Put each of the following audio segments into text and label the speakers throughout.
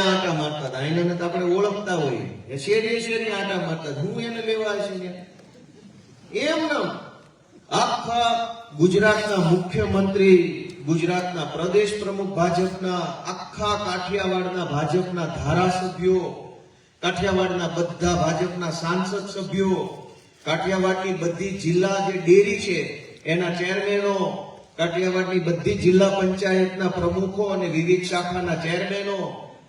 Speaker 1: આટા મારતા હતા, એને તો આપણે ઓળખતા હોઈએ, શેરીએ શેરી આટા મારતા, હું એને લેવા છે એમ ના. આખા ગુજરાતના મુખ્યમંત્રી, ગુજરાતના પ્રદેશ પ્રમુખ ભાજપના, આખા કાઠિયાવાડના ભાજપના ધારાસભ્યો, કાઠિયાવાડના બધા ભાજપના સાંસદ સભ્યો, કાઠિયાવાડની બધી જિલ્લા જે ડેરી છે એના ચેરમેનો, કાઠિયાવાડની બધી જિલ્લા પંચાયતના પ્રમુખો અને વિવિધ શાખાના ચેરમેનો,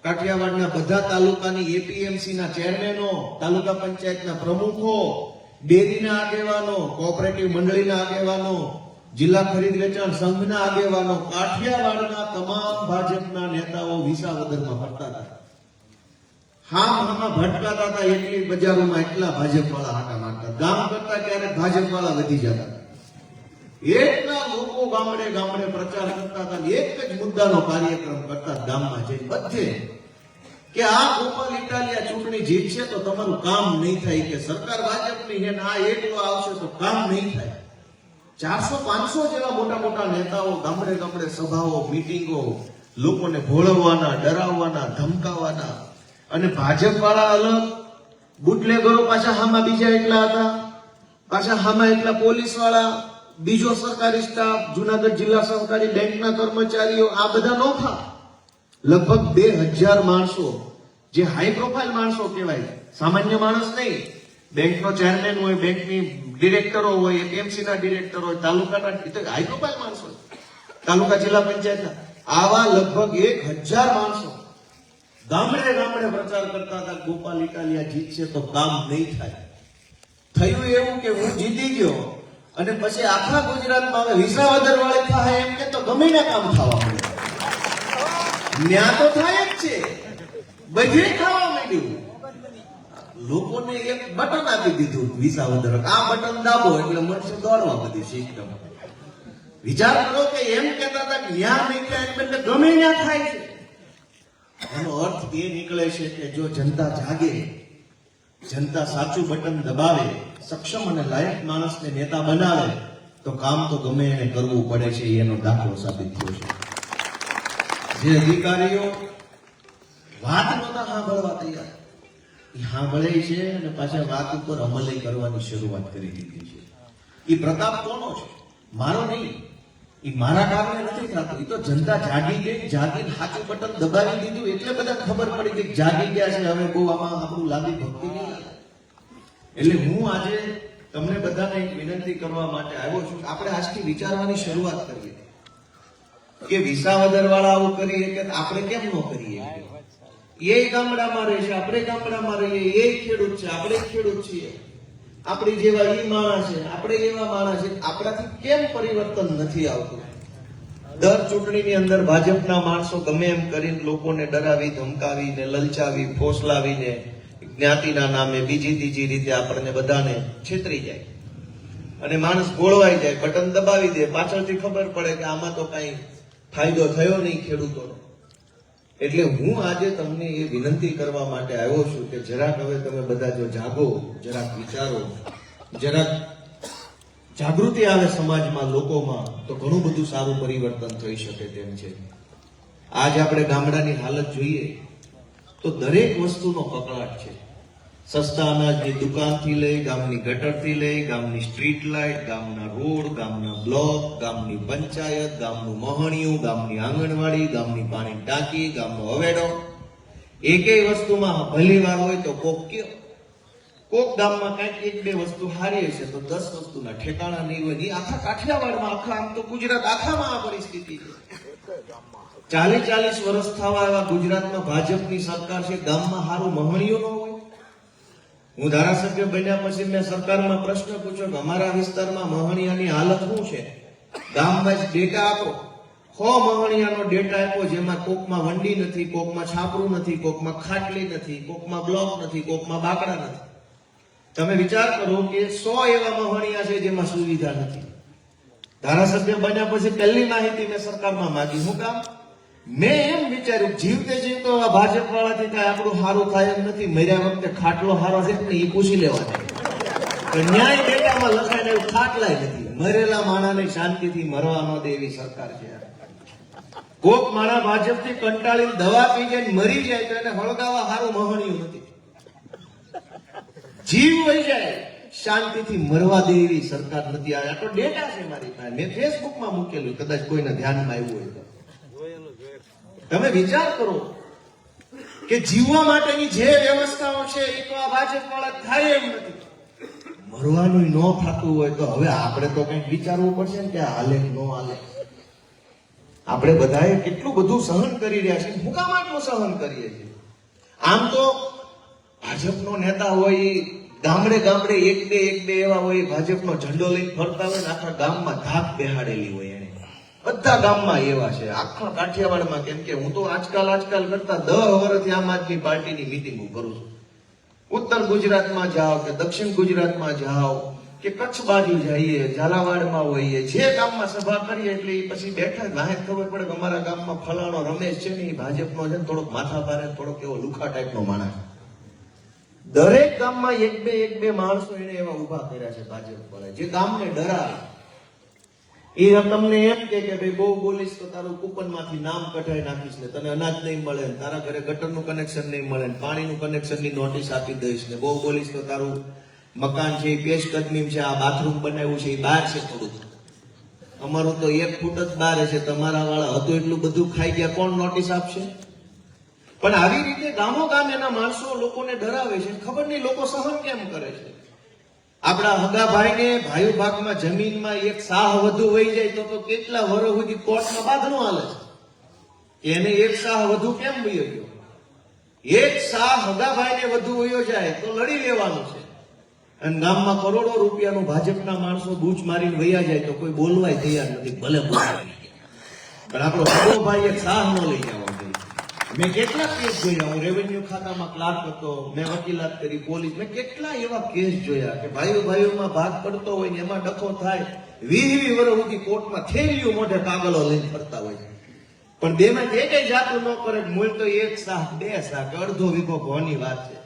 Speaker 1: કાઠિયાવાડના બધા તાલુકાની એપીએમસીના ચેરમેનો, તાલુકા પંચાયતના પ્રમુખો, ડેરીના આગેવાનો, કોઓપરેટિવ મંડળીના આગેવાનો, જિલ્લા ખરીદ વેચાણ સંઘના આગેવાનો, કાઠિયાવાડના તમામ ભાજપના નેતાઓ વિસાવદરમાં ફરતા હતા. હામાં ભટકાતા હતા, એટલી બજારોમાં એટલા ભાજપ વાળા હાટા મારતા. ગામ કરતા ક્યારેક ભાજપ વાળા વધી જતા, એટલા લોકો ગામડે ગામડે પ્રચાર કરતા હતા. એક જ મુદ્દાનો કાર્યક્રમ કરતા ગામમાં જઈ બધે કે આ ગોપાલ ઇટાલિયા ચૂંટણી જીતશે તો તમારું કામ નહીં થાય, કે સરકાર ભાજપની છે ને આ એકલો આવશે તો કામ નહીં થાય. 400-500 જેવા મોટા મોટા નેતાઓ ગામડે ગામડે સભાઓ, મીટિંગો, લોકોને ભોળવવાના, ડરાવવાના, ધમકાવવાના. અને ભાજપ વાળા અલગ, બુટલેગરો પાછા હામાં બીજા એટલા હતા, પાછા હામાં એટલા પોલીસ વાળા, બીજો સરકારી સ્ટાફ, જુનાગઢ જિલ્લા સહકારી બેંકના કર્મચારીઓ, આ બધા નોખા. લગભગ 2000 માણસો, જે હાઈ પ્રોફાઇલ માણસો કહેવાય, સામાન્ય માણસ નહીં. બેંકનો ચેરમેન હોય, બેંકની ડિરેક્ટરો હોય, એપીએમસી ના ડિરેક્ટર હોય, તાલુકાના હાઈ પ્રોફાઇલ માણસો, તાલુકા જિલ્લા પંચાયતના, આવા લગભગ 1000 માણસો ગામડે ગામડે પ્રચાર કરતા હતા ગોપાલ ઇટાલિયા જીતશે તો કામ નહીં થાય. થયું એવું કે હું જીતી ગયો અને પછી આખા ગુજરાતમાં હવે વિસાવદર વાળે થાય એમ કે તો ગમે ના કામ થવા માંડ્યું. ન્યા તો થાય જ છે, બધે થવા માંડ્યું. લોકોને એક બટન આપી દીધું વિસાવદર, આ બટન દાબો એટલે મળશે દોડવા બધી સિસ્ટમ. વિચાર કરો કે એમ કહેતા હતા કે ન્યા નહીં થાય એટલે ગમે ના થાય છે. એનો અર્થ એ નીકળે છે કે જો જનતા જાગે, જનતા સાચું બટન દબાવે, સક્ષમ અને લાયક માણસને નેતા બનાવે તો કામ તો ગમે એને કરવું પડે છે. એનો દાખલો સાબિત થયો છે. જે અધિકારીઓ વાત નહોતા સાંભળવા તૈયાર, એ સાંભળે છે અને પાછા વાત ઉપર અમલ કરવાની શરૂઆત કરી દીધી છે. એ પ્રતાપ કોનો છે? મારો નહીં. એ મારા કારણે નથી થતું. એ તો જનતા જાગી ગઈ, જાગીને સાચું બટન દબાવી દીધું એટલે બધા ખબર પડી કે જાગી ગયા છે, હવે બહુ આમાં આપણું લાંબી ભક્તિ નહીં. એટલે હું આજે તમને બધાને એક વિનંતી કરવા માટે આવ્યો છું. આપણે આજથી વિચારવાની શરૂઆત કરીએ કે વિસાવદર વાળા આવું કરીએ કે આપણે કેમ ન કરીએ. એ ગામડામાં રહે છે, આપણે ગામડામાં રહીએ, એ ખેડૂત છે, આપણે ખેડૂત છીએ, આપણી જેવા ઈ માણસ છે, આપણે એવા માણસ છે, આપણાથી કેમ પરિવર્તન નથી આવતું? દર ચૂંટણીની અંદર ભાજપના માણસો ગમે એમ કરીને લોકોને ડરાવી, ધમકાવીને, લલચાવી, ફોસલાવીને, જ્ઞાતિના નામે બીજી ત્રીજી રીતે આપણને બધાને છેતરી જાય અને માણસ ગોળવાઈ જાય, બટન દબાવી દે, પાછળથી ખબર પડે કે આમાં તો કઈ ફાયદો થયો નહીં ખેડૂતોનો. એટલે હું આજે તમને એ વિનંતી કરવા માટે આવ્યો છું કે જરાક હવે તમે બધા જો જાગો, જરાક વિચારો, જરાક જાગૃતિ આવે સમાજમાં, લોકોમાં, તો ઘણું બધું સારું પરિવર્તન થઈ શકે તેમ છે. આજે આપણે ગામડાની હાલત જોઈએ તો દરેક વસ્તુનો કકળાટ છે. સસ્તા અનાજની દુકાનથી લઈ, ગામની ગટરથી લઈ, ગામની સ્ટ્રીટ લાઇટ, ગામના રોડ, ગામના બ્લોક, ગામની પંચાયત, ગામનું મહણિયું, ગામની આંગણવાડી, ગામની પાણી ટાંકી, ગામનો હવેડો, એકેય વસ્તુમાં ભલી વાર હોય તો કોક ગામમાં કઈક એક બે વસ્તુ હારી હશે તો 10 વસ્તુના ઠેકાણા નહીં હોય. આખા કાઠિયાવાડમાં, આખા આમ તો ગુજરાત આખામાં આ પરિસ્થિતિ છે. 40 વર્ષ થવા એવા ગુજરાતમાં ભાજપની સરકાર છે, ગામમાં હારું મહણિયું ન હોય. હું ધારાસભ્ય બન્યા પછી મેં સરકારમાં પ્રશ્ન પૂછ્યો કે અમારા વિસ્તારમાં મહણિયાની હાલત શું છે? ગામમાં જ ડેટા આપો. 100 મહણિયાનો ડેટા આપ્યો, જેમાં કોકમાં વંડી નથી, કોકમાં છાપરું નથી, કોકમાં ખાટલી નથી, કોકમાં બ્લોક નથી, કોકમાં બાકડા નથી. તમે વિચાર કરો કે 100 એવા મહણિયા છે જેમાં સુવિધા નથી. ધારાસભ્ય બન્યા પછી પહેલી માહિતી મેં સરકારમાં માંગી. હું કામ? મેં એમ વિચાર્યું જીવતે જીવતો ભાજપ વાળાથી કઈ આપણું સારું થાય એમ નથી. મર્યા વખતે ખાટલો સારો છે ને એ પૂછી લેવાનો. ન્યાય ડેટામાં લખાઈને એવું ખાટલાય નથી. મરેલા માણાને શાંતિથી મરવા ન દે એવી સરકાર છે. કોક મારા ભાજપથી કંટાળીને દવા પી જાય ને મરી જાય તો એને હળગાવા સારું મહણિયું નથી. જીવ વહી જાય શાંતિથી મરવા દે એવી સરકાર નથી. આ તો ડેટા છે મારી પાસે, મેં ફેસબુકમાં મૂકેલું, કદાચ કોઈને ધ્યાનમાં આવ્યું હોય તો તમે વિચાર કરો કે જીવવા માટેની જે વ્યવસ્થાઓ છે એ તો આ ભાજપ વાળા થાય એમ નથી. મરવાનું ન થતું હોય તો હવે આપણે તો કંઈક વિચારવું પડશે ને કે હાલે કે ન હાલે. આપણે બધાએ કેટલું બધું સહન કરી રહ્યા છીએ, હું કામ આટલું સહન કરીએ છીએ? આમ તો ભાજપનો નેતા હોય એ ગામડે ગામડે એક બે એવા હોય, ભાજપનો ઝંડો લઈને ફરતા હોય ને આખા ગામમાં ધાક બેહાડેલી હોય એને. બધા ગામમાં એવા છે, આખા કાઠિયાવાડમાં. કેમ કે હું તો આજકાલ કરતા 10 વર્ષથી આમ આદમી પાર્ટીની મિટિંગો કરું છું. ઉત્તર ગુજરાતમાં જાઓ કે દક્ષિણ ગુજરાતમાં જાઓ કે કચ્છ બાજુ જઈએ, ઝાલાવાડમાં હોઈએ, જે ગામમાં સભા કરીએ એટલે પછી બેઠા વાહે ખબર પડે કે અમારા ગામમાં ફલાણો રમેશ છે ને એ ભાજપનો છે, થોડોક માથા ભારે, થોડોક એવો લુખા ટાઈપનો માણસ. દરેક ગામમાં એક બે માણસો એને એવા ઉભા કર્યા છે ભાજપ વાળા, જે ગામને ડરાવે. એ તમને એમ કે ભાઈ બહુ બોલીશ તો તારું કૂપનમાંથી નામ કઢાઈ નાખીશ ને તને અનાજ નહીં મળે ને તારા ઘરે ગટરનું કનેક્શન નહીં મળે ને પાણીનું કનેક્શનની નોટિસ આપી દઈશ ને બહુ બોલીશ તો તારું મકાન છે એ પેશ કદમીમ છે, આ બાથરૂમ બનાવ્યું છે એ બહાર છે થોડુંક, અમારું તો 1 ફૂટ જ બહાર છે, તમારા વાળા હતું એટલું બધું ખાઈ ગયા, કોણ નોટિસ આપશે? પણ આવી રીતે ગામો ગામ એના માણસો લોકોને ડરાવે છે. ખબર નહીં લોકો સહન કેમ કરે છે. આપણા હગા ભાઈને ભાઈ ભાગમાં જમીનમાં એક સાહ વધુ વહી જાય તો કેટલા વર્ષ સુધી કોર્ટમાં બાંધણું હાલે છે. એને એક સાહ વધુ કેમ વયો ગયો? એક સાહ હગા ભાઈને વધુ વયો જાય તો લડી લેવાનું છે. અને ગામમાં કરોડો રૂપિયાનું ભાજપના માણસો બૂચ મારીને વયા જાય તો કોઈ બોલવાય તૈયાર નથી, ભલે બોલવાય. પણ આપણો હગો ભાઈ એક સાહ ન લઈ જવો જોઈએ. મેં કેટલા કેસ જોયા, હું રેવન્યુ ખાતામાં ક્લાર્ક હતો, મેં વકીલાત કરી, પોલીસ, મેં કેટલા એવા કેસ જોયા કે ભાઈઓમાં ભાગ પડતો હોય ને એમાં ડખો થાય, 20 વર્ષ સુધી કોર્ટમાં થેલીઓ મોઢે કાગળો લઈને ફરતા હોય. પણ બેમાં જે કઈ જાતું ન કરે, મૂળ તો 1 સાહ 2 સાહ કે અડધો વીઘો ભોની વાત છે.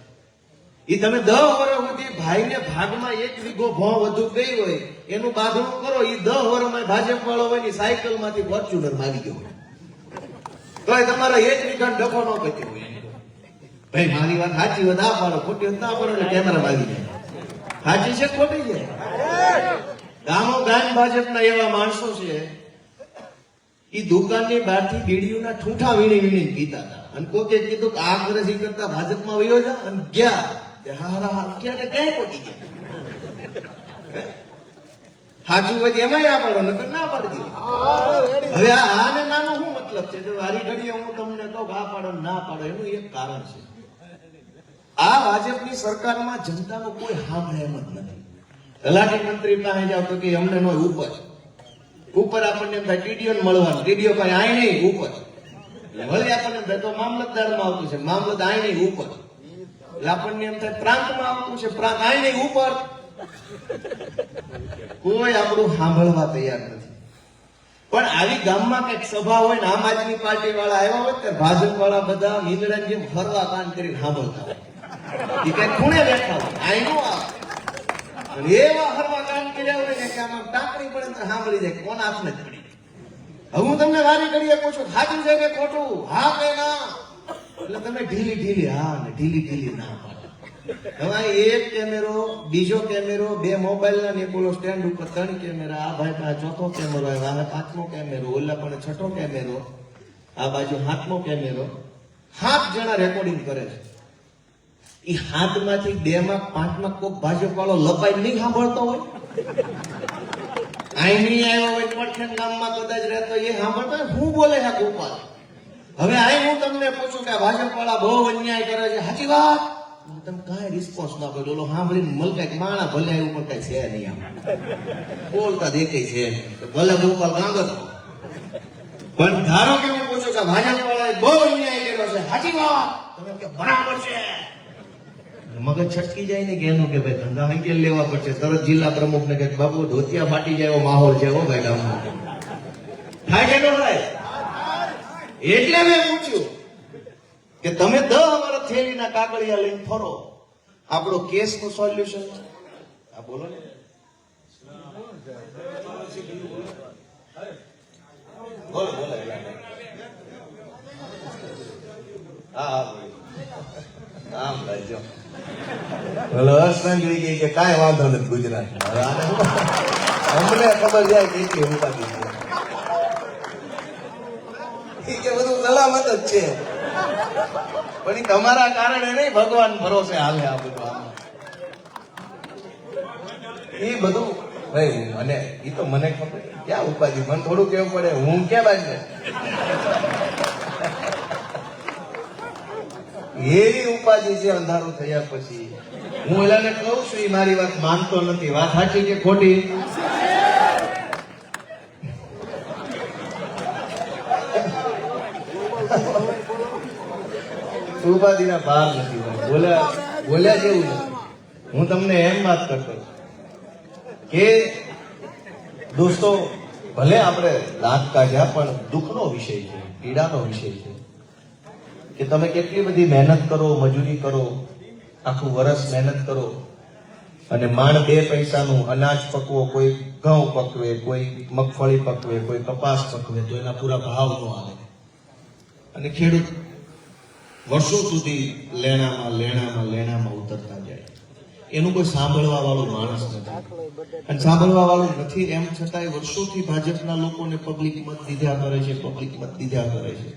Speaker 1: એ તમે 10 વર્ષ સુધી ભાઈને ભાગમાં 1 વીઘો ભો વધુ ગઈ હોય એનું બાંધણું કરો, એ 10 વર્ષમાં ભાજપ વાળો હોય ની સાયકલ માંથી ફોર્ચ્યુનર મારી ગયો હોય તો તમારા 1 વીઘા ડખો ન પત્યો હોય. ભાઈ મારી વાત સાચી હોય ના પાડો, ખોટી હોય ના પાડો એટલે કેમેરા આવી જાય. સાચી છે ખોટી છે? ગામો ગામ ભાજપના એવા માણસો છે, એ દુકાનની બહારથી બીડીઓના ઠૂંઠા વીણી પીતા હતા. અને કોકે કીધું કે આ વર્ષ ઈ કરતા ભાજપમાં વયો જા, અને ગયા હારા ક્યાં પહોંચી ગયા. સાચું હોય એમાં આ પાડો નકર ના પાડતી. હવે આને નાનો શું મતલબ છે? જો વારી ઘડીએ હું તમને કહું આ પાડો ના પાડો, એનું એક કારણ છે. આ ભાજપની સરકારમાં જનતાનો કોઈ સાંભળે એમ જ નથી. તલાટી મંત્રી પાસે જાવ તો કે અમને નો ઉપર આપણને એમ થાય ટીડીઓ મળવાનું, ટીડીઓ પાસે આય નહીં ઉપર. વળી આપણને એમ થાય તો મામલતદારમાં આવતું છે, મામલતદાર આય નહીં ઉપર. એટલે આપણને એમ થાય પ્રાંતમાં આવતું છે, પ્રાંત આય નહીં ઉપર. કોઈ આપણું સાંભળવા તૈયાર નથી. પણ આવી ગામમાં કઈક સભા હોય ને આમ આદમી પાર્ટી વાળા આવ્યા હોય ત્યારે ભાજપ વાળા બધા મીંદડા જેમ ફરવા કાન કરીને સાંભળતા હોય. એ કઈ ખૂણે બેઠા હોય, આય નો આવે. એવા ફરવા કામ કર્યા હોય ને કે આમાં ટાંકણી પડે તો સાંભળી જાય કોણ હાથને જ પડી. હવે હું તમને વારી ઘડીએ પૂછું સાચું છે કે ખોટું, હા કે ના? એટલે તમે ઢીલી હા ને ઢીલી ના પાડો. હવે એક કેમેરો, બીજો કેમેરો, 2 મોબાઈલ ના બોલો સ્ટેન્ડ ઉપર 3 કેમેરા, આ ભાઈ પાસે 4થો કેમેરો, આ 5મો કેમેરો, ઓલા પણ 6થો કેમેરો, આ બાજુ 7મો કેમેરો. 7 જણા રેકોર્ડિંગ કરે છે. એ 7 માંથી 2 માં 5 માં કોક ભાજપ વાળો લપાઈ નહીં સાંભળતો હોય. આઈ નહીં આવ્યો હોય પડખેન ગામમાં કદાચ રહેતો એ સાંભળતો હોય. હું બોલે છે ગોપાલ? હવે આઈ હું તમને પૂછું કે ભાજપ વાળા બહુ અન્યાય કરે છે, સાચી વાત? તમે કાંઈ રિસ્પોન્સ ના કર્યો, ઓલો સાંભળીને મલકાય માણા ભલે આવ્યું પણ કઈ છે નહીં, આમ બોલતા દેખાય છે ભલે ગોપાલ ગાંગો. પણ ધારો કે હું પૂછું કે ભાજપ વાળાએ બહુ અન્યાય કર્યો છે, સાચી વાત? તમે કે બરાબર છે. મગજ છટકી જાય ને કે એનું કે ભાઈ ધંધા અંકેલ લેવા પડશે. તરત જિલ્લા પ્રમુખ ને કે બાબુ ધોતિયા ફાટી જાય એવો માહોલ છે હો ભાઈ ગામમાં. થાય કે ન થાય? એટલે મેં પૂછ્યું કે તમે 10 વર્ષ થેલીના કાગળિયા લઈને ફરો, આપણો કેસ નું સોલ્યુશન આ બોલો ને. બોલો હા આમ ભાઈ બોલો હસનગરી કે કાંઈ વાંધો નથી ગુજરાત અમને ખબર જાય કેટલી ઉપાધિ છે કે બધું સલામત જ છે પણ એ તમારા કારણે નહીં ભગવાન ભરોસે હાલે આ બધું આમાં એ બધું ભાઈ અને એ તો મને ખબર ક્યાં ઉપાધિ મને થોડું કેવું પડે હું ક્યાં બાજુ એવી ઉપાધિ છે અંધારું થયા પછી હું એલાને કહું છું એ મારી વાત માનતો નથી વાત સાચી કે ખોટી ઉપાધિના ભાર નથી બોલ્યા જેવું નથી હું તમને એમ વાત કરતો કે દોસ્તો ભલે આપણે દાંત કાઢ્યા પણ દુઃખનો વિષય છે પીડાનો વિષય છે કે તમે કેટલી બધી મહેનત કરો મજૂરી કરો આખું વર્ષ મહેનત કરો અને માંડ 2 પૈસાનું અનાજ પકવો કોઈ ઘઉં પકવે કોઈ મગફળી પકવે કોઈ કપાસ પકવે તો એના પૂરા ભાવ ન આવે અને ખેડૂત વર્ષો સુધી લેણામાં ઉતરતા જાય એનું કોઈ સાંભળવા વાળું માણસ નથી અને સાંભળવા વાળું નથી એમ છતાંય વર્ષોથી ભાજપના લોકોને પબ્લિક મત દીધા કરે છે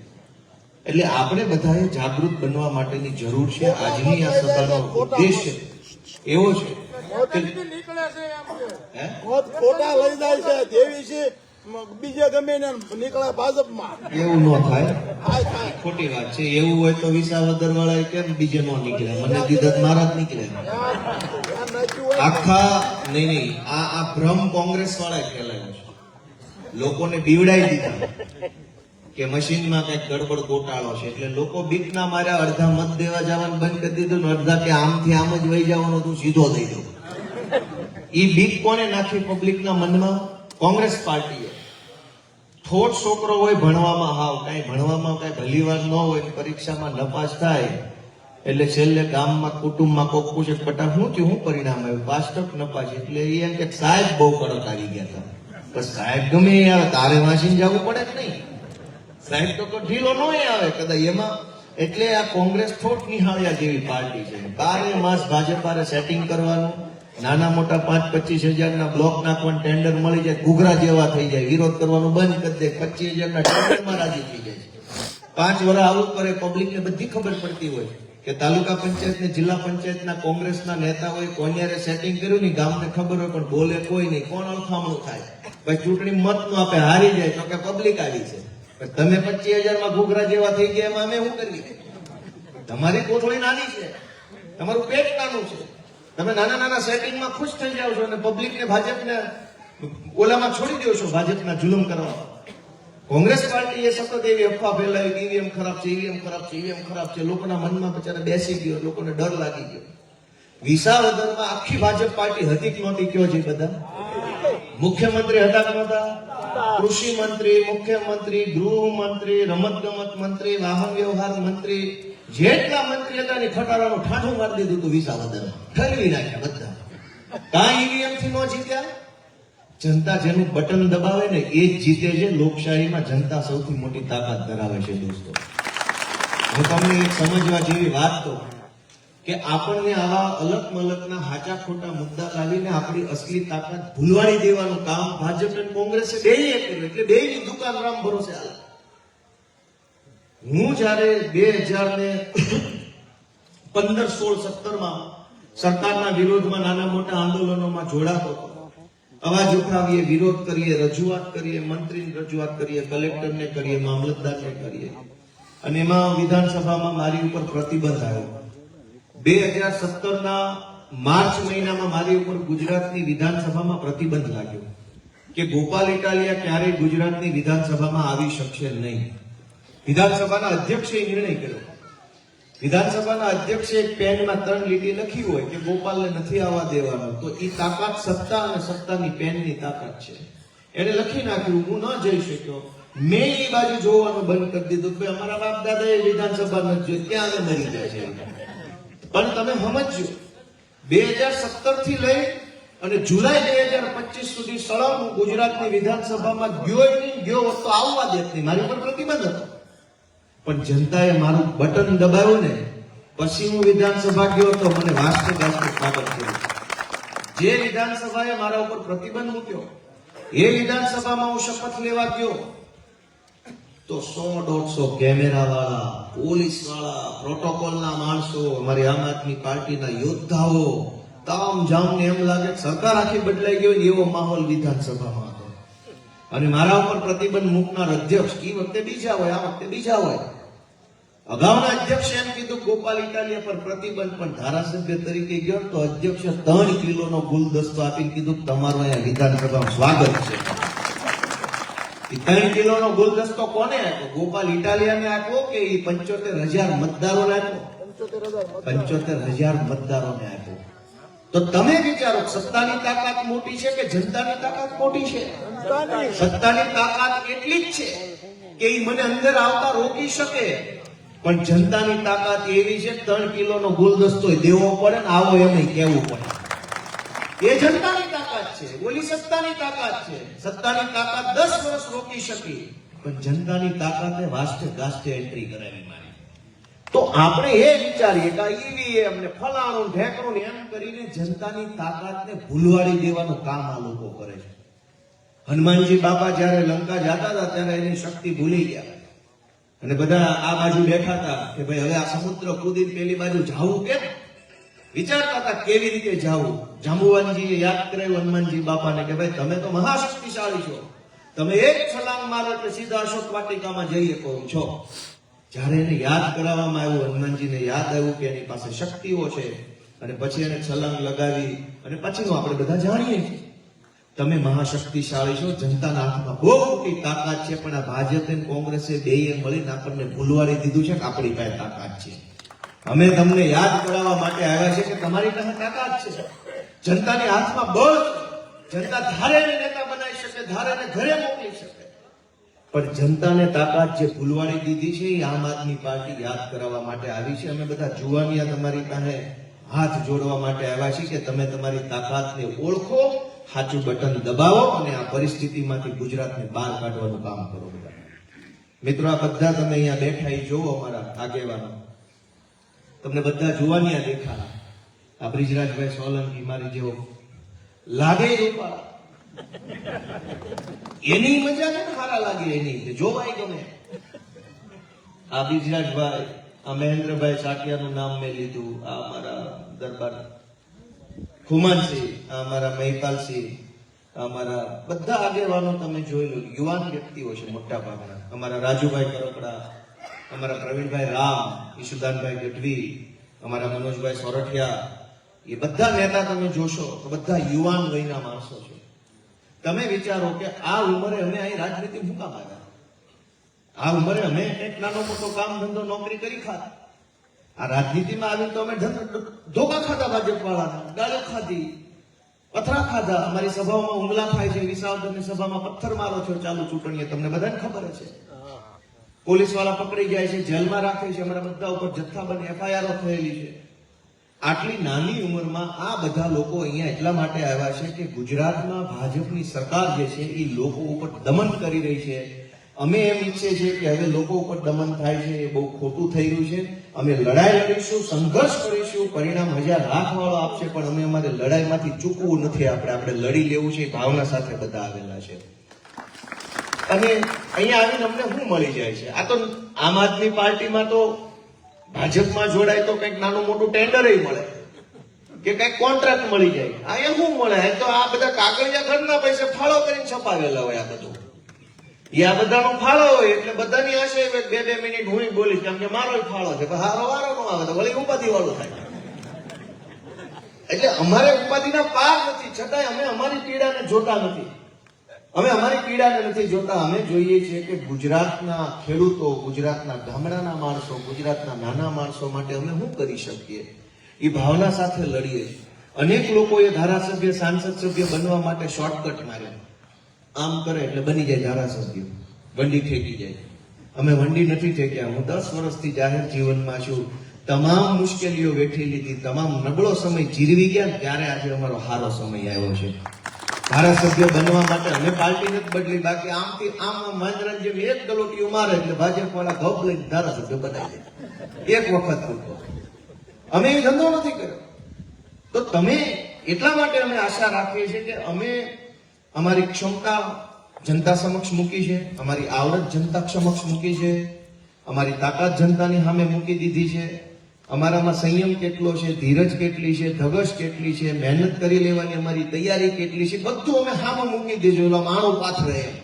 Speaker 1: એટલે આપણે બધાએ જાગૃત બનવા માટેની જરૂર છે આજની આ સભાનો ઉદ્દેશ્ય એવો છે
Speaker 2: ફોટા લઈ જાય છે દેવી છે બીજે ગમે ને નીકળે ભાજપમાં
Speaker 1: એવું ન થાય ખોટી વાત છે એવું હોય તો વિસાવદર વાળા કેમ બીજે નો નીકળે મને દીધા મારા જ નીકળે આખા નહીં આ ભ્રમ કોંગ્રેસ વાળા ફેલાયો છે લોકોને બીવડાવી દીધા કે મશીનમાં કઈક ગડબડ ગોટાળો છે એટલે લોકો બીકના માર્યા અડધા મત દેવા જવાનું બંધ કરી દીધું ને અડધા કે આમથી આમ જ વહી જવાનું તું સીધો દઈ દઉં ઈ બીક કોને નાખી પબ્લિકના મનમાં કોંગ્રેસ પાર્ટીએ થોડ છોકરો હોય ભણવામાં કઈ ભલીવાર ન હોય પરીક્ષામાં નપાસ થાય એટલે છેલ્લે ગામમાં કુટુંબમાં કોક પૂછે બટા શું થયું શું પરિણામ આવ્યું 5% નપાસ એટલે એ એમ કે સાહેબ બહુ કડક આવી ગયા હતા બસ સાહેબ ગમે એ આવે તારે વાંચીને જવું પડે કે નહીં સાહેબ તો ઢીલો ન આવે કદાચ એમાં એટલે આ કોંગ્રેસ થોડ નિહાળ્યા જેવી પાર્ટી છે 12 માસ ભાજપારે સેટિંગ કરવાનું નાના મોટા 5-25 હજારના બ્લોક નાખવાનું ટેન્ડર મળી જાય ઘૂઘરા જેવા થઈ જાય વિરોધ કરવાનું બંધ કરી દે 25 હજારના ટેન્ડરમાં રાજી થઈ જાય 5 વર્ષ આવું કરે પબ્લિકને બધી ખબર પડતી હોય કે તાલુકા પંચાયત ને જિલ્લા પંચાયતના કોંગ્રેસના નેતાઓએ કોન્યારે સેટિંગ કર્યું ને ગામને ખબર હોય પણ બોલે કોઈ નહીં કોણ અળખામણું થાય ભાઈ ચૂંટણી મત નો આપે હારી જાય તો કે પબ્લિક આવી છે તમે 25,000માં ઘૂઘરા જેવા થઈ ગયા એમાં અમે શું કરીએ તમારી કોથળી નાની છે તમારું પેટ નાનું છે તમે નાના સેટિંગમાં ખુશ થઈ જાવ છો અને પબ્લિકને ભાજપને ઓલામાં છોડી દો છો ભાજપના જુલમ કરવા કોંગ્રેસ પાર્ટીએ સતત એવી અફવા ફેલાવી ઈવીએમ ખરાબ છે લોકોના મનમાં બચારા બેસી ગયો લોકોને ડર લાગી ગયો વિસાવદરમાં આખી ભાજપ પાર્ટી હતી કે નહોતી કયો છે બધા મુખ્યમંત્રી હતા કે નહોતા કૃષિ મંત્રી મુખ્યમંત્રી ગૃહમંત્રી રમતગમત મંત્રી વાહન વ્યવહાર મંત્રી જેટલા મંત્રી હતા ને ખટારાનું ઠાઠું મારી દીધું હતું વિસાવદરમાં ઠલવી નાખ્યા બધા કાંઈ ઈવીએમ થી ન જીત્યા જનતા જેનું બટન દબાવે ને એ જ જીતે છે લોકશાહીમાં જનતા સૌથી મોટી તાકાત ધરાવે છે દોસ્તો હું તમને એક સમજવા જેવી વાત કહું કે આપણને આવા અલગ મલકના હાચા ખોટા મુદ્દા લાવીને આપણી અસલી તાકાત ભૂલવાડી દેવાનું કામ ભાજપ અને કોંગ્રેસે બેય કર્યું એટલે બેયની દુકાન રામ ભરોસે હાલે હું જયારે 2015-16-17માં સરકારના વિરોધમાં નાના મોટા આંદોલનોમાં જોડાતો હતો અવાજ ઉઠાવીએ વિરોધ કરીએ રજૂઆત કરીએ મંત્રીને રજૂઆત કરીએ કલેક્ટરને કરીએ મામલતદારને કરીએ અને એમાં વિધાનસભામાં મારી ઉપર પ્રતિબંધ આવ્યો 2017ના માર્ચ મહિનામાં મારી ઉપર ગુજરાતની વિધાનસભામાં પ્રતિબંધ લાગ્યો કે ગોપાલ ઇટાલિયા ક્યારેય ગુજરાતની વિધાનસભામાં આવી શકશે નહીં વિધાનસભાના અધ્યક્ષે નિર્ણય કર્યો વિધાનસભાના અધ્યક્ષે એક પેનમાં 3 લીટી લખી હોય કે ગોપાલને નથી આવવા દેવાનો તો એ તાકાત સત્તા અને સત્તાની પેનની તાકાત છે એને લખી નાખ્યું હું ન જઈ શક્યો મેં એ બાજુ જોવાનું બંધ કરી દીધું કે અમારા બાપ દાદાએ વિધાનસભા નથી જોઈ ત્યાં આગળ મરી જાય છે પણ તમે સમજો 2017 થી લઈ અને જુલાઈ 2025 સુધી સળંગ ગુજરાતની વિધાનસભામાં ગયો તો આવવા દેત નહીં મારી ઉપર પ્રતિબંધ હતો પણ જનતાએ મારું બટન દબાવ્યું ને પછી હું વિધાનસભા ગયો તો મને વાસ્તે ગાસ્તે સ્વાગત કર્યું. જે વિધાનસભાએ મારા ઉપર પ્રતિબંધ મૂક્યો એ વિધાનસભામાં હું શપથ લેવા ગયો તો 100-150 કેમેરા વાળા, પોલીસ વાળા, પ્રોટોકોલના માણસો, અમારી આમ આદમી પાર્ટીના યોદ્ધાઓ તામ જામને એમ લાગે કે સરકાર આખી બદલાઈ ગઈ હોય એવો માહોલ વિધાનસભામાં હતો. અને મારા ઉપર પ્રતિબંધ મૂકનાર અધ્યક્ષ એ વખતે બીજા હોય, આ વખતે બીજા હોય. અગાઉના અધ્યક્ષે એમ કીધું ગોપાલ ઇટાલિયા પર પ્રતિબંધ, પણ ધારાસભ્ય તરીકે ગયો તો અધ્યક્ષે 3 કિલોનો ગુલદસ્તો આપીને કીધું તમારું અહીંયા વિધાનસભામાં સ્વાગત છે. 3 કિલોનો ગુલદસ્તો કોને આપ્યો? ગોપાલ ઇટાલિયાને આપ્યો કે એ 75,000 મતદારોને આપ્યો? 75,000 મતદારોને આપ્યો. તો તમે વિચારો, સત્તાની તાકાત મોટી છે કે જનતાની તાકાત મોટી છે? સત્તાની તાકાત એટલી જ છે કે એ મને અંદર આવતા રોકી શકે, પણ જનતાની તાકાત એવી છે 3 કિલોનો ગુલદસ્તો દેવો પડે ને આવો એમ કહેવું પડે. એ જનતાની તાકાત છે, ઓલી સત્તાની તાકાત છે. સત્તાની તાકાત 10 વર્ષ રોકી શકી, પણ જનતાની તાકાતે વાસ્તે ગાસ્તે એન્ટ્રી કરાવી મારી. તો આપણે એ વિચારીએ કે ઈવીએમ ને ફલાણું ઢેકણું એમ કરીને જનતાની તાકાતને ભૂલવાડી દેવાનું કામ આ લોકો કરે છે. હનુમાનજી બાપા જયારે લંકા જતા હતા ત્યારે એની શક્તિ ભૂલી ગયા અને બધા આ બાજુ બેઠા હતા કે ભાઈ હવે આ સમુદ્ર કૂદીને પેલી બાજુ જાવું કેમ? વિચારતા હતા કેવી રીતે જાવું. જાંબુવાનજીએ યાદ કરાવ્યું હનુમાનજી બાપાને કે ભાઈ તમે તો મહાશક્તિશાળી છો, તમે એક છલાંગ મારો એટલે સીધા અશોક વાટિકામાં જઈ શકો છો. જ્યારે એને યાદ કરાવવામાં આવ્યું, હનુમાનજીને યાદ આવ્યું કે એની પાસે શક્તિઓ છે, અને પછી એને છલાંગ લગાવી અને પછીનું આપણે બધા જાણીએ છીએ. તમે મહાશક્તિશાળી છો, જનતાના હાથમાં બહુ મોટી તાકાત છે, પણ આ ભાજપ અને કોંગ્રેસે બેયે મળીને આપણને ભૂલવાડી દીધું છે કે આપણી પાસે તાકાત છે. અમે તમને યાદ કરાવવા માટે આવ્યા છે કે તમારી પાસે તાકાત છે. જનતાની હાથમાં બળ છે. જનતા ધારે એને નેતા બનાવી શકે, ધારે એને ઘરે મોકલી શકે, પણ જનતાને તાકાત જે ભૂલવાડી દીધી છે એ આમ આદમી પાર્ટી યાદ કરાવવા માટે આવી છે. અમે બધા જુવાનિયા તમારી પાસે હાથ જોડવા માટે આવ્યા છીએ કે તમે તમારી તાકાતને ઓળખો, સાચું બટન દબાવો અને આ પરિસ્થિતિમાંથી ગુજરાતને બહાર કાઢવાનું કામ કરો. મિત્રો, આ બધા તમે અહીંયા બેઠા એ જોવો, અમારા આગેવાનો તમને બધા જુવાનિયા દેખાડા. આ બ્રિજરાજભાઈ સોલંકી મારી જેવો લાગે રૂપાળા, એની મજા ને સારા લાગે, એની જોવાય ગમે. આ બ્રિજરાજભાઈ, આ મહેન્દ્રભાઈ સાટિયાનું નામ મેં લીધું, આ અમારા દરબાર ખુમાનસિંહ, આ અમારા મહિપાલસિંહ, અમારા બધા આગેવાનો તમે જોઈ લો, યુવાન વ્યક્તિઓ છે મોટા ભાગના. અમારા રાજુભાઈ કરપડા, અમારા પ્રવીણભાઈ રામ, ઈશુદાનભાઈ ગઢવી, અમારા મનોજભાઈ સોરઠિયા, એ બધા નેતા તમે જોશો તો બધા યુવાન વયના માણસો છે. તમે વિચારો કે આ ઉંમરે અમે અહીં રાજનીતિ શું કામ આવ્યા? આ ઉંમરે અમે એક નાનો મોટો કામ ધંધો નોકરી કરી ખાતા. આ રાજનીતિમાં આવીને તો અમે ધોકા ખાધા, ભાજપ વાળાના ગાળો ખાધી, પથરા ખાધા. અમારી સભાઓમાં હુમલા થાય છે, વિસાવદરની સભામાં પથ્થર મારો છો ચાલુ ચૂંટણીએ, તમને બધાને ખબર છે. પોલીસ વાળા પકડી જાય છે, જેલમાં રાખે છે, અમારા બધા ઉપર જથ્થાબંધ એફઆઈઆર થયેલી છે. આટલી નાની ઉંમરમાં આ બધા લોકો અહીંયા એટલા માટે આવ્યા છે કે ગુજરાતમાં ભાજપની સરકાર જે છે એ લોકો ઉપર દમન કરી રહી છે. અમે એમ ઈચ્છીએ છીએ કે હવે લોકો ઉપર દમન થાય છે એ બહુ ખોટું થઈ રહ્યું છે. અમે લડાઈ લડીશું, સંઘર્ષ કરીશું, પરિણામ 1000 લાખ વાળો આપશે, પણ અમે અમારે લડાઈમાંથી ચૂકવું નથી. આપણે લડી લેવું છે એ ભાવના સાથે બધા આવેલા છે. અને અહીંયા આવીને અમને શું મળી જાય છે? આ તો આમ આદમી પાર્ટીમાં તો ભાજપમાં જોડાય તો કંઈક નાનું મોટું ટેન્ડર મળે કે કંઈક કોન્ટ્રાક્ટ મળી જાય. આ એ શું મળે? તો આ બધા કાગળિયા ઘરના પૈસે ફાળો કરીને છપાવેલા હોય. આ બધું આ બધાનો ફાળો હોય એટલે બધાની આશે 2 મિનિટ હું બોલીશ કેમ કે મારો ફાળો છે, હારો વારો નો આવે તો વળી ઉપાધિ વાળું થાય. એટલે અમારે ઉપાધિના પાર નથી, છતાંય અમે અમારી પીડાને જોતા નથી. અમે અમારી પીડાને નથી જોતા. અમે જોઈએ છીએ કે ગુજરાતના ખેડૂતો, ગુજરાતના ગામડાના માણસો, ગુજરાતના નાના માણસો માટે અમે શું કરી શકીએ એ ભાવના સાથે લડીએ. અનેક લોકોએ ધારાસભ્ય, સાંસદ સભ્ય બનવા માટે શોર્ટકટ માર્યા. આમ કરે એટલે બની જાય ધારાસભ્ય, વંડી ઠેકી જાય. અમે વંડી નથી ઠેક્યા. હું 10 વર્ષથી જાહેર જીવનમાં છું. તમામ મુશ્કેલીઓ વેઠી લીધી, તમામ નબળો સમય જીરવી ગયા, ત્યારે આજે અમારો સારો સમય આવ્યો છે. ધારાસભ્ય બનવા માટે અમે પાર્ટી નથી બદલી, બાકી આમથી આમ માંજરાની જેમ એક ગલોટીઓ મારે એટલે ભાજપ વાળા ગપ લઈને ધારાસભ્ય બનાવી દે એક વખત પૂરતો. અમે એ ધંધો નથી કર્યો. તો તમે એટલા માટે અમે આશા રાખીએ છીએ કે અમે અમારી ક્ષમતા જનતા સમક્ષ મૂકી છે, અમારી આવડત જનતા સમક્ષ મૂકી છે, અમારી તાકાત જનતાની સામે મૂકી દીધી છે. અમારામાં સંયમ કેટલો છે, ધીરજ કેટલી છે, ધગશ કેટલી છે, મહેનત કરી લેવાની અમારી તૈયારી કેટલી છે, બધું અમે સામે મૂકી દીધું. એટલે માણું પાથરે એમ.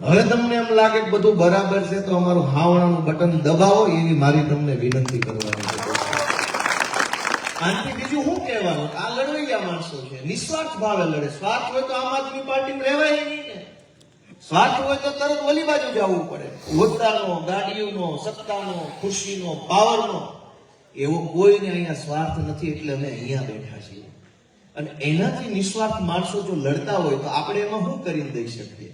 Speaker 1: હવે તમને એમ લાગે કે બધું બરાબર છે તો અમારું હાવણાનું બટન દબાવો, એવી મારી તમને વિનંતી કરવાની છે. આનાથી બીજું શું કહેવાનું? આ લડવૈયા માણસો છે, નિસ્વાર્થ ભાવે લડે. સ્વાર્થ હોય તો આમ આદમી પાર્ટીમાં રહેવાય નહીં ને. સ્વાર્થ હોય તો તરત ઓલી બાજુ જવું પડે. હોદ્દાનો, ગાડીઓનો, સત્તાનો, ખુશીનો, પાવરનો, એવો કોઈને અહીંયા સ્વાર્થ નથી. એટલે અમે અહીંયા બેઠા છીએ. અને એનાથી નિસ્વાર્થ માણસો જો લડતા હોય તો આપણે એમાં શું કરીને દઈ શકીએ?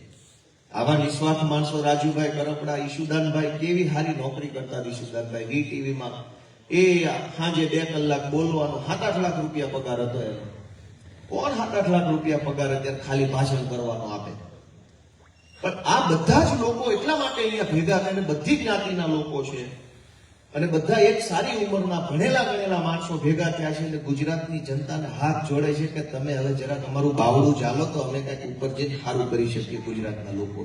Speaker 1: આવા નિસ્વાર્થ માણસો રાજુભાઈ કરપડા, ઈશુદાનભાઈ કેવી સારી નોકરી કરતા. ઈશુદાનભાઈ વીટીવીમાં એ સાંજે 2 કલાક બોલવાનો 7-8 લાખ રૂપિયા પગાર હતો એનો. કોણ 7-8 લાખ રૂપિયા પગાર અત્યારે ખાલી ભાષણ કરવાનો આપે? પણ આ બધા જ લોકો એટલા માટે અહીંયા ભેગા થઈને બધી જ્ઞાતિના લોકો છે અને બધા એક સારી ઉંમરના ભણેલા ગણેલા માણસો ભેગા થયા છે અને ગુજરાતની જનતાને હાથ જોડે છે કે તમે હવે જરાક અમારું બાવડું ચાલો તો અમે કંઈક ઉપર જઈને સારું કરી શકીએ ગુજરાતના લોકો.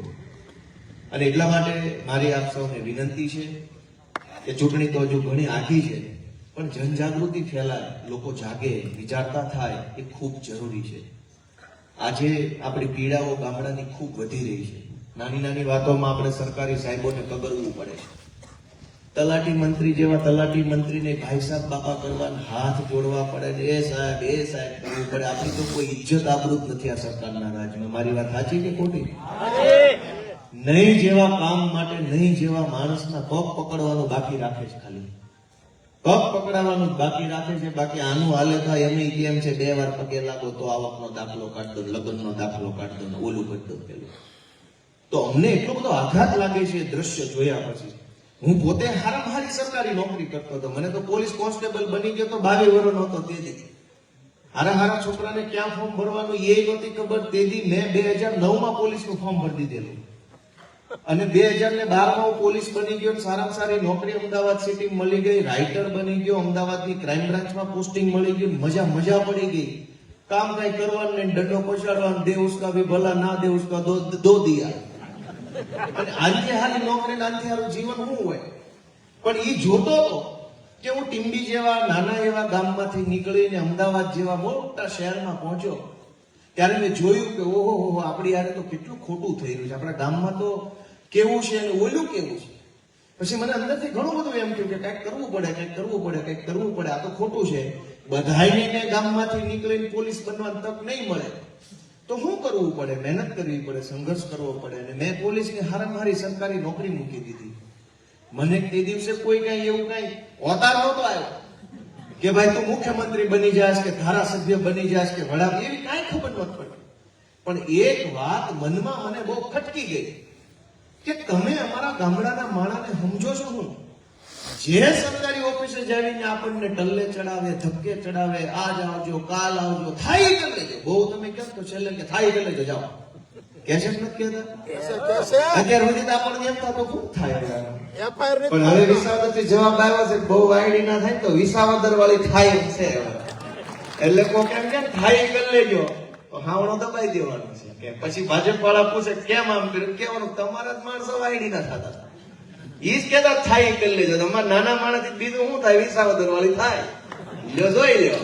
Speaker 1: અને એટલા માટે મારી આપ સૌને વિનંતી છે કે ચૂંટણી તો હજુ ઘણી આઘી છે, પણ જનજાગૃતિ ફેલાય, લોકો જાગે, વિચારતા થાય, એ ખૂબ જરૂરી છે. આજે આપણી પીડાઓ ગામડાની ખૂબ વધી રહી છે. નાની નાની વાતોમાં આપણે સરકારી સાહેબોને કગરવું પડે છે. તલાટી મંત્રી જેવા તલાટી મંત્રીને ભાઈ સાહેબ બાપા કરવા હાથ જોડવા પડે ને એ સાહેબ કરવું પડે. આપણી તો કોઈ ઇજ્જત આબરૂ જ નથી આ સરકારના રાજમાં. મારી વાત સાચી કે ખોટી? નહીં જેવા કામ માટે નહીં જેવા માણસના પગ પકડવાનું બાકી રાખે છે. ખાલી પગ પકડાવવાનું બાકી રાખે છે. બાકી આનું હાલે થાય એમ કેમ છે 2 વાર પગે લાગો તો આવકનો દાખલો કાઢ દો, લગ્નનો દાખલો કાઢ દો, ઓલું કરી દો પેલું. તો અમને એટલો બધો આઘાત લાગે છે દ્રશ્ય જોયા પછી. હું પોતે હારી સરકારી નોકરી કરતો હતો. મને તો પોલીસ કોન્સ્ટેબલ બની ગયો તો 22 વર્ષનો હતો. તેથી હારા છોકરાને ક્યાં ફોર્મ ભરવાનું એ નહોતી ખબર. તેથી મેં 2009માં પોલીસનું ફોર્મ ભરી દીધેલું અને 2012માં પોલીસ બની ગયો. સારામાં સારી નોકરી અમદાવાદ સિટી મળી ગઈ, રાઇટર બની ગયો, અમદાવાદની ક્રાઇમ બ્રાન્ચમાં પોસ્ટિંગ મળી ગયું. મજા પડી ગઈ. કામ કઈ કરવાનું નહીં, દંડો પછાડવાનો, દે ઉસકા ભી ભલા ના દે ઉસકા દો દિયા. અને આનથી હારી નોકરી ને આનથી હારું જીવન શું હોય? પણ એ જોતો હતો કે હું ટીમ્બી જેવા નાના એવા ગામમાંથી નીકળીને અમદાવાદ જેવા મોટા શહેરમાં પહોંચ્યો ત્યારે મેં જોયું કે ઓહો આપણી યારે તો કેટલું ખોટું થઈ રહ્યું છે. આપણા ગામમાં તો કેવું છે અને ઓલું કેવું છે. પછી મને અંદરથી ઘણું બધું એમ થયું કે કંઈક કરવું પડે. આ તો ખોટું છે. બધાને ગામમાંથી નીકળીને પોલીસ બનવાની તક નહીં મળે તો શું કરવું પડે? મહેનત કરવી પડે, સંઘર્ષ કરવો પડે. અને મેં પોલીસની હારી સરકારી નોકરી મૂકી દીધી. મને તે દિવસે કોઈ કઈ એવું કઈ ઓતાર નહોતો આવ્યો કે ભાઈ તું મુખ્યમંત્રી બની જાશ કે ધારાસભ્ય બની જાશ કે વડા, એવી કાંઈ ખબર નહોતી પડી. પણ એક વાત મનમાં મને બહુ ખટકી ગઈ કે તમે અમારા ગામડાના માણસને સમજો છો હું? જે સરકારી ઓફિસે જઈને આપણને ટલ્લે ચડાવે, ધક્કે ચડાવે, આજ આવજો, કાલ આવજો, થાય કરી લેજો. બહુ તમે કેમ તો છેલ્લે કે થાય કરી લેજો, જાઓ. કે છે નથી કહેતા? અત્યાર સુધી તો આપણને એમ થતું ખૂબ થાય. પણ હવે વિસાવદરથી જવાબ આવ્યો છે બહુ વાયડી ના થાય તો વિસાવદર વાળી થાય છે. એટલે કોઈ કેમ કે થાય કરી લેજો, હાવણો દબાઈ દેવાનો છે. કે પછી ભાજપ વાળા પૂછે કેમ આમ કર્યું, કેવાનું તમારા જ માણસો વાયડી ના થતા. ઈ જ કેતા થાય કરી લેજો. તમારા નાના માણસ બીજું શું થાય? વિસાવદર વાળી થાય, જોઈ લેવો.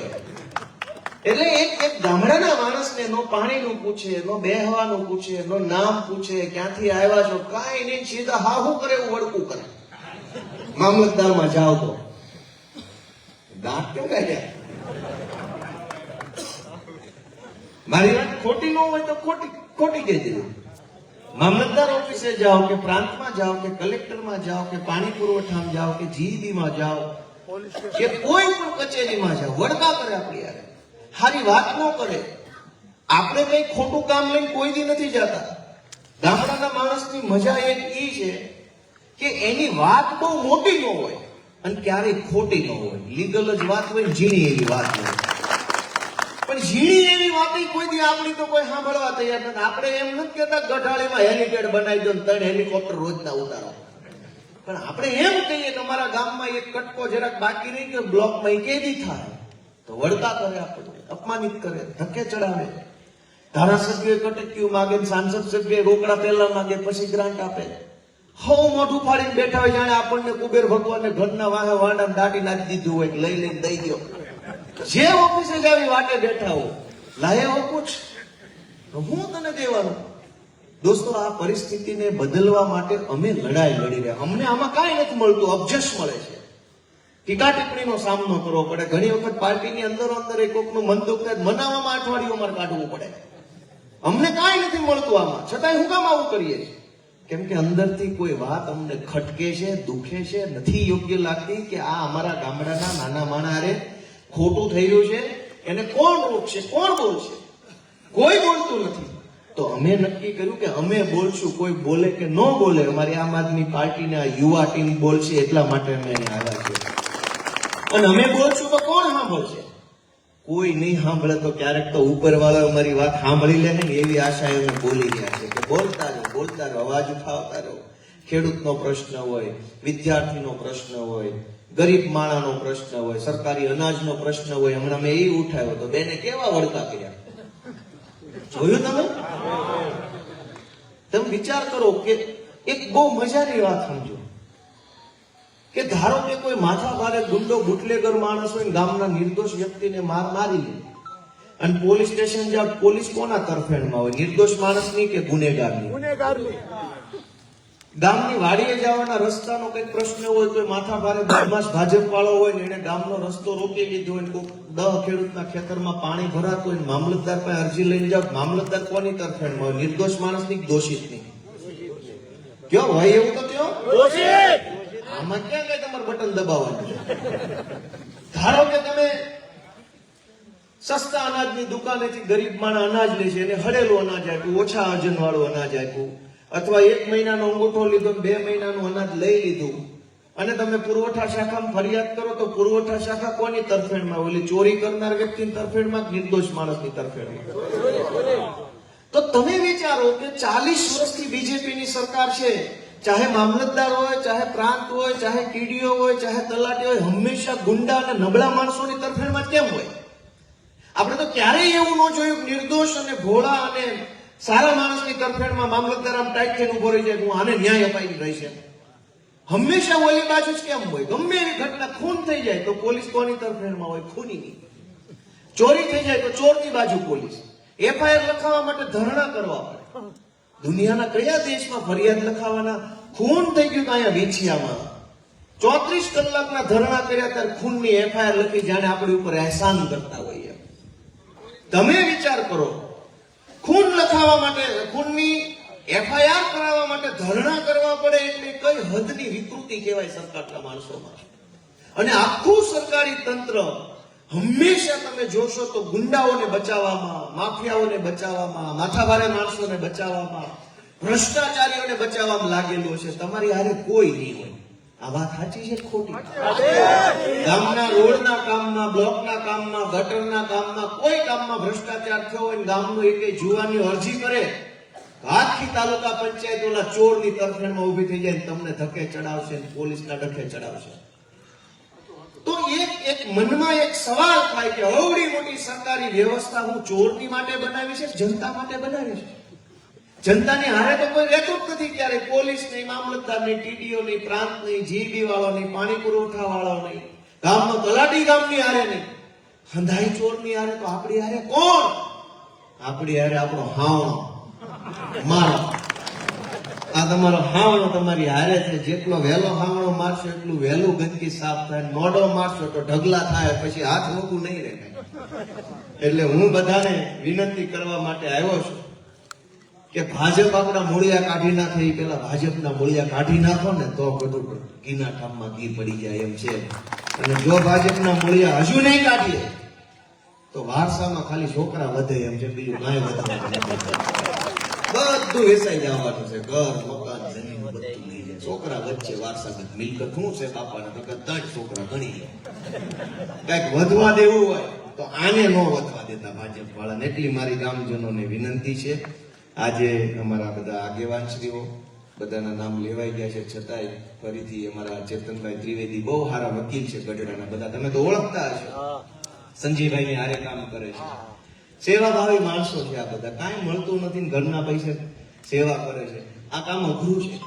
Speaker 1: એટલે એક ગામડાના માણસને નો પાણીનું પૂછે, નો બેહવાનું પૂછે, નો નામ પૂછે, ક્યાંથી આવ્યા છો, કાંઈ નહીં, સીધા હા શું કરે એવું વળકું કરે. મામલતદારમાં જાઓ તો દાંત કેમ કાઢ્યા? મારી વાત ખોટી ન હોય તો ખોટી કહેજે. મામલતદાર ઓફિસે જાઓ કે પ્રાંતમાં જાઓ કે કલેક્ટરમાં જાઓ કે પાણી પુરવઠામાં જાઓ કે જીઈબીમાં જાઓ કે કોઈ પણ કચેરીમાં જાઓ, વડકા કરે આપણી યારે, હારી વાત ન કરે. આપણે કઈ ખોટું કામ લઈને કોઈ દી નથી જતા. ગામડાના માણસની મજા એક ઈ છે કે એની વાત બહુ મોટી ન હોય અને ક્યારેય ખોટી ન હોય. લીગલ જ વાત હોય, ઝીણી એવી વાત હોય. પણ પણ ઝીણી એવી વાતે કોઈ દી આપણી તો કોઈ સાંભળવા તૈયાર નથી. આપણે એમ નથી કહેતા ગઢાળીમાં હેલિપેડ બનાવી દો ને 3 હેલિકોપ્ટર રોજના ઉતારો, પણ આપણે એમ કહીએ કે અમારા ગામમાં એક કટકો જરાક બાકી નહીં કે બ્લોકમાં કેદી થાય તો વળતા કરે, આપણને અપમાનિત કરે, ધક્કે ચડાવે. ધારાસભ્ય કટક્યું માગે, સાંસદ સભ્ય રોકડા પહેલા માગે, પછી ગ્રાન્ટ આપે. હવ મોઢું ફાડીને બેઠા હોય જાણે આપણને કુબેર ભગવાનને ઘરના વાહે વાંડા દાટી નાખી દીધું હોય, લઈ લઈને દઈ દો. જે ઓફિસે જાવી વાટે બેઠા હો, લાયા હો પૂછ, હું તને દેવાનું. દોસ્તો, આ પરિસ્થિતિને બદલવા માટે અમે લડાઈ લડી રહ્યા. અમને આમાં કાંઈ નથી મળતું, અબજસ મળે છે. ટીકા ટિપ્પણીનો સામનો કરવો પડે. ઘણી વખત પાર્ટીની અંદર એક કોકનું મન દુઃખ થાય, મનાવવામાં અઠવાડિયું અમારે કાઢવું પડે. અમને કાંઈ નથી મળતું આમાં, છતાંય હું કામ આવું કરીએ છીએ? કેમ કે અંદરથી કોઈ વાત અમને ખટકે છે, દુખે છે, નથી યોગ્ય લાગતી કે આ અમારા ગામડાના નાના માણારે ખોટું થઈ રહ્યું છે, એને કોણ રોકશે, કોણ બોલશે? કોઈ બોલતું નથી. તો અમે નક્કી કર્યું કે અમે બોલશું, કોઈ બોલે કે ન બોલે, અમારી આમ આદમી પાર્ટીના યુવા ટીમ બોલશે, એટલા માટે અમે અહીંયા આવ્યા છીએ. અને અમે બોલશું તો કોણ સાંભળશે? કોઈ નહીં સાંભળે તો ક્યારેક તો ઉપરવાળો અમારી વાત સાંભળી લે ને, એવી આશા અમે બોલી રહ્યા છે કે બોલતા રહો, અવાજ ઉઠાવતા રહો. ખેડૂતનો પ્રશ્ન હોય, વિદ્યાર્થીનો પ્રશ્ન હોય, ગરીબ માણાનો પ્રશ્ન હોય, સરકારી અનાજનો પ્રશ્ન હોય. હમણાં મેં એ ઉઠાવ્યો તો બેને કેવા વળતા કર્યા, જોયું તમે? તમે વિચાર કરો કે એક બહુ મજાની વાત સમજો કે ધારો કે કોઈ માથા ભારે ગુંડો બુટલેગર માણસ હોય, ગામના નિર્દોષ વ્યક્તિને મારી લે અને પોલીસ સ્ટેશન જાવ, પોલીસ કોના તરફેણમાં હોય? નિર્દોષ માણસની કે ગુનેગારની? ગામની વાડીએ જવાના રસ્તાનો કઈક પ્રશ્ન હોય, કોઈ માથા ભારે બદમાશ ભાજપ વાળો હોય ને એને ગામનો રસ્તો રોકી લીધો હોય, કોઈ 10 ખેડૂતના ખેતરમાં પાણી ભરાતું હોય, મામલતદાર પાસે અરજી લઈને જાવ, મામલતદાર કોની તરફેણમાં હોય? નિર્દોષ માણસની કે દોષિતની? કયો હોય એવું તો કયો? દોષિત. આમાં ક્યાં કઈ તમારે બટન દબાવવાનું? ધારો કે તમે સસ્તા અનાજની દુકાનેથી ગરીબ માણસ અનાજ લે છે, એને હળેલું અનાજ આપ્યું, ઓછા વજન વાળું અનાજ આપ્યું, અથવા 1 મહિનાનો અંગૂઠો લીધો, 2 મહિનાનું અનાજ લઈ લીધું, અને તમે પુરવઠા શાખામાં ફરિયાદ કરો તો પુરવઠા શાખા કોની તરફેણમાં? ઓલી ચોરી કરનાર વ્યક્તિની તરફેણમાં, નિર્દોષ માણસની તરફેણમાં? તો તમે વિચારો કે 40 વર્ષથી બીજેપીની સરકાર છે, ચાહે મામલતદાર હોય, ચાહે પ્રાંત હોય, ચાહે ટીડીઓ હોય, ચાહે તલાટી હોય, હંમેશા ગુંડા અને નબળા માણસોની તરફેણમાં કેમ હોય? આપણે તો ક્યારેય એવું ન જોયું કે નિર્દોષ અને ભોળા અને સારા માણસની તરફેણમાં મામલતદાર આમ ટાઈટ થઈને ઉભો રહી જાય, હું આને ન્યાય અપાઈ રહી છે. હંમેશા ઓલી બાજુ જ કેમ હોય? ગમે એવી ઘટના, ખૂન થઈ જાય તો પોલીસ કોની તરફેણમાં હોય? ખૂનીની. ચોરી થઈ જાય તો ચોરની બાજુ પોલીસ. એફઆઈઆર લખાવવા માટે ધરણા કરવા પડે. દુનિયાના કયા દેશમાં ફરિયાદ લખાવાના? ખૂન થઈ ગયું તો અહીંયા વીછિયામાં 34 કલાકના ધરણા કર્યા, ત્યારે ખૂનની એફઆઈઆર લખી, જાણે આપણી ઉપર અહેસાન કરતા હોઈએ. તમે વિચાર કરો, ખૂન લખાવવા માટે, ખૂનની એફઆઈઆર કરાવવા માટે ધરણા કરવા પડે એટલે કઈ હદની વિકૃતિ કહેવાય સરકારના માણસોમાં. અને આખું સરકારી તંત્ર હંમેશા તમે જોશો તો ગુંડાઓને બચાવવામાં, માફિયાઓને બચાવવામાં, માથાભારે માણસોને બચાવવામાં, ભ્રષ્ટાચારીઓને બચાવવામાં લાગેલું છે. તમારી હારે કોઈ નહીં હોય. આ વાત સાચી છે ખોટી? ગામના રોડના કામમાં, બ્લોકના કામમાં, ગટરના કામમાં, કોઈ કામમાં ભ્રષ્ટાચાર થયો હોય, ગામનો એકે જુવાની અરજી કરે, આખી તાલુકા પંચાયત ઓલા ચોરની તરફેણમાં ઉભી થઈ જાય, તમને ધક્કે ચડાવશે, પોલીસના ડખે ચડાવશે. તો એક મનમાં એક સવાલ થાય કે અવળી મોટી સરકારી વ્યવસ્થા હું ચોરની માટે બનાવી છે, જનતા માટે બનાવી છે? જનતાની હારે તો કોઈ રહેતું જ નથી ક્યારે. પોલીસ નહીં, મામલતદાર નહીં, ટીડીઓ નહીં, પ્રાંત નહીં, જીબી વાળો નહીં, પાણી પુરવઠા વાળો નહીં, ગામનો તલાટી ગામની હારે નહીં, હંધાઈ ચોરની હારે. તો આપણી હારે કોણ? આપણી હારે આપણો હાવણો, મારો. આ તમારો હાવણો તમારી હારે છે. જેટલો વહેલો હાવણો મારશો એટલું વહેલું ગંદકી સાફ થાય. મોઢો મારશો તો ઢગલા થાય, પછી હાથ મોકું નહીં રહે. એટલે હું બધાને વિનંતી કરવા માટે આવ્યો છું કે ભાજપ આપણા મૂળિયા કાઢી નાખે, એ પેલા ભાજપના મૂળિયા કાઢી નાખો ને તો બધું ઘીના ઠામમાં ઘી પડી જાય એમ છે. અને જો ભાજપના મૂળિયા હજુ નહીં કાઢીએ તો વારસામાં ખાલી છોકરા વધે એમ છે, બીજું કાંઈ વધવાનું બધું વેચાઈ જવાનું છે. ઘર, મકાન, જમીન બધું લઈ જાય. છોકરા વચ્ચે વારસાગત મિલકત શું છે બાપાને? તો 3 છોકરા ગણી લે. કઈક વધવા દેવું હોય તો આને ન વધવા દેતા ભાજપ વાળાને. એટલી મારી ગામજનોને વિનંતી છે. આજે અમારા બધા આગેવાનશ્રીઓ બધાના નામ લેવાઈ ગયા છે, છતાંય ફરીથી અમારા ચેતનભાઈ ત્રિવેદી બહુ સારા વકીલ છે ગઢડાના, બધા તમે તો ઓળખતા હશો. સંજયભાઈ ની હારે કામ કરે છે, સેવાભાવી માણસો છે આ બધા. કાંઈ મળતું નથી ને ઘરના પૈસા સેવા કરે છે. આ કામ અઘરું છે,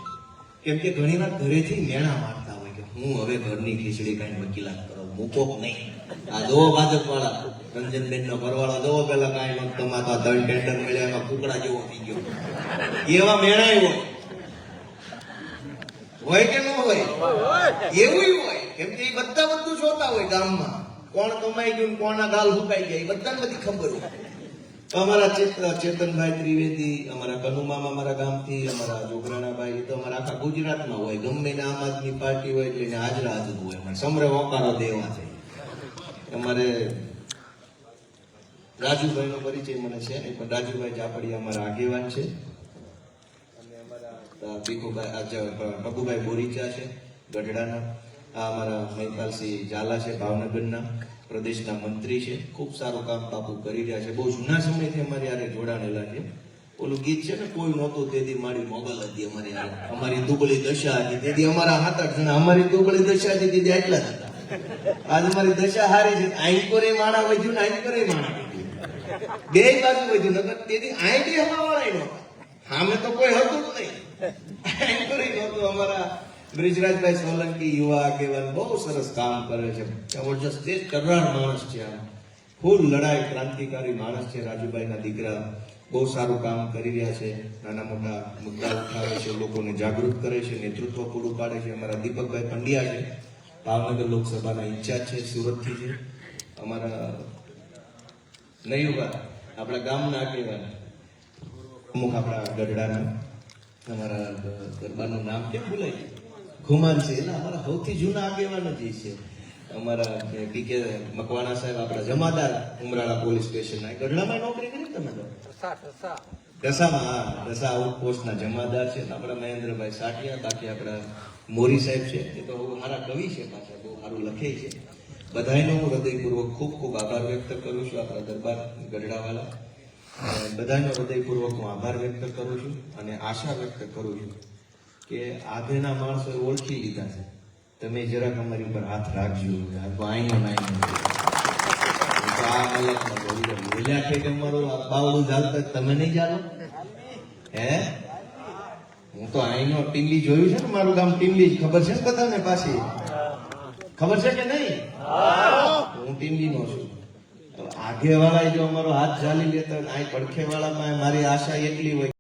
Speaker 1: કેમ કે ઘણી વાર ઘરેથી મેણા મારતા હોય કે હું હવે ઘરની ખીચડી કાંઈ વકીલાત કરો, મૂકો નહીં. આ દો ભાજપ વાળા રંજનબેન નો ઘરવાળો દો પેલા કાંઈ મત કમાતો 3 ટેન્ડર મળ્યા એમાં કુકડા જેવો થઈ ગયો. એવા મેણાય હોય કે ન હોય? એવું હોય, કેમ કે એ બધા બધું જોતા હોય ગામમાં. કોણ કમાઈ ગયું, કોના ગાલ હુકાઈ ગયા, એ બધાને બધી ખબર હોય. તો અમારા ચેતનભાઈ ત્રિવેદી, અમારા કનુમામાં અમારા ગામથી, અમારા જોગરાણાભાઈ, તો અમારા આખા ગુજરાતમાં હોય. ગમે ને આમ આદમી પાર્ટી હોય એટલે એને હાજરા હાજર હોય. અમારે સમરે વકારો દેવા છે. અમારે રાજુભાઈ નો પરિચય મને છે નહીં, પણ રાજુભાઈ જાપડિયા અમારા આગેવાન છે. અને અમારા પબુભાઈ બોરીચા છે ગઢડાના. આ અમારા મહિપાલસિંહ ઝાલા છે ભાવનગરના, પ્રદેશના મંત્રી છે. ખૂબ સારું કામ બાપુ કરી રહ્યા છે. બહુ જૂના સમયથી અમારી હારે જોડાણેલા છે. ઓલું ગીત છે ને, કોઈ નહોતું તેથી મારી મોગલ હતી અમારી હારે, અમારી દુબળી દશા હતી તેથી અમારા 7-8 જણા, અમારી દુબળી દશા હતી તેથી આટલા જ હતા. આજ અમારી દશા હારી છે. આઈકોરે માણા વધ્યું ને આઈકોરે માણા વધ્યું, બે બાજુ વધ્યું. નકર તેથી આઈ બે હવાવાળા નહોતા, સામે તો કોઈ હતું જ નહીં. આઈકોરે નહોતું. અમારા બ્રિજરાજભાઈ સોલંકી યુવા આગેવાન બહુ સરસ કામ કરે છે. જબરજસ્ત તે કરાર માણસ છે. આમ ફૂલ લડાઈ ક્રાંતિકારી માણસ છે. રાજુભાઈના દીકરા બહુ સારું કામ કરી રહ્યા છે. નાના મોટા મુદ્દા ઉઠાવે છે, લોકોને જાગૃત કરે છે, નેતૃત્વ પૂરું પાડે છે. અમારા દીપકભાઈ પંડ્યા છે, ભાવનગર લોકસભાના ઇન્ચાર્જ છે, સુરતથી છે. અમારા નયુબા આપણા ગામના આગેવાન અમુક આપણા ગઢડાના, અમારા દરબારનું નામ કેમ ભૂલાય, ઘુમાન છે. એટલે અમારા સૌથી જૂના આગેવાન જ છે. અમારા પીકે મકવાણા સાહેબ આપણા જમાદાર ઉમરાળા પોલીસ સ્ટેશનના, ગઢડામાં નોકરી કરી તમે તો દસામાં, દસા આઉટપોસ્ટના જમાદાર છે. આપણા મહેન્દ્રભાઈ સાટિયા, બાકી આપણા મોરી સાહેબ છે, એ તો બહુ સારા કવિ છે, પાછા બહુ સારું લખે છે. બધાનો હું હૃદયપૂર્વક ખૂબ ખૂબ આભાર વ્યક્ત કરું છું. આપણા દરબાર ગઢડાવાળા બધાનો હૃદયપૂર્વક હું આભાર વ્યક્ત કરું છું અને આશા વ્યક્ત કરું છું કે આધેના માણસોએ ઓળખી લીધા છે. તમે જરાક અમારી ઉપર હાથ રાખજો. આઈનો બોલ્યા છે કે અમારું બાવડું ચાલતા તમે નહીં ચાલો. હે, હું તો આઈનો ટીંબલી જોયું છે ને, મારું ગામ ટીંબલી ખબર છે ને બધાને? પાછી ખબર છે કે નહીં? હું ટીંબલી નો છું. આગે વાળા જો અમારો હાથ ઝાલી લેતા, આ પડખે વાળામાં મારી આશા એટલી હોય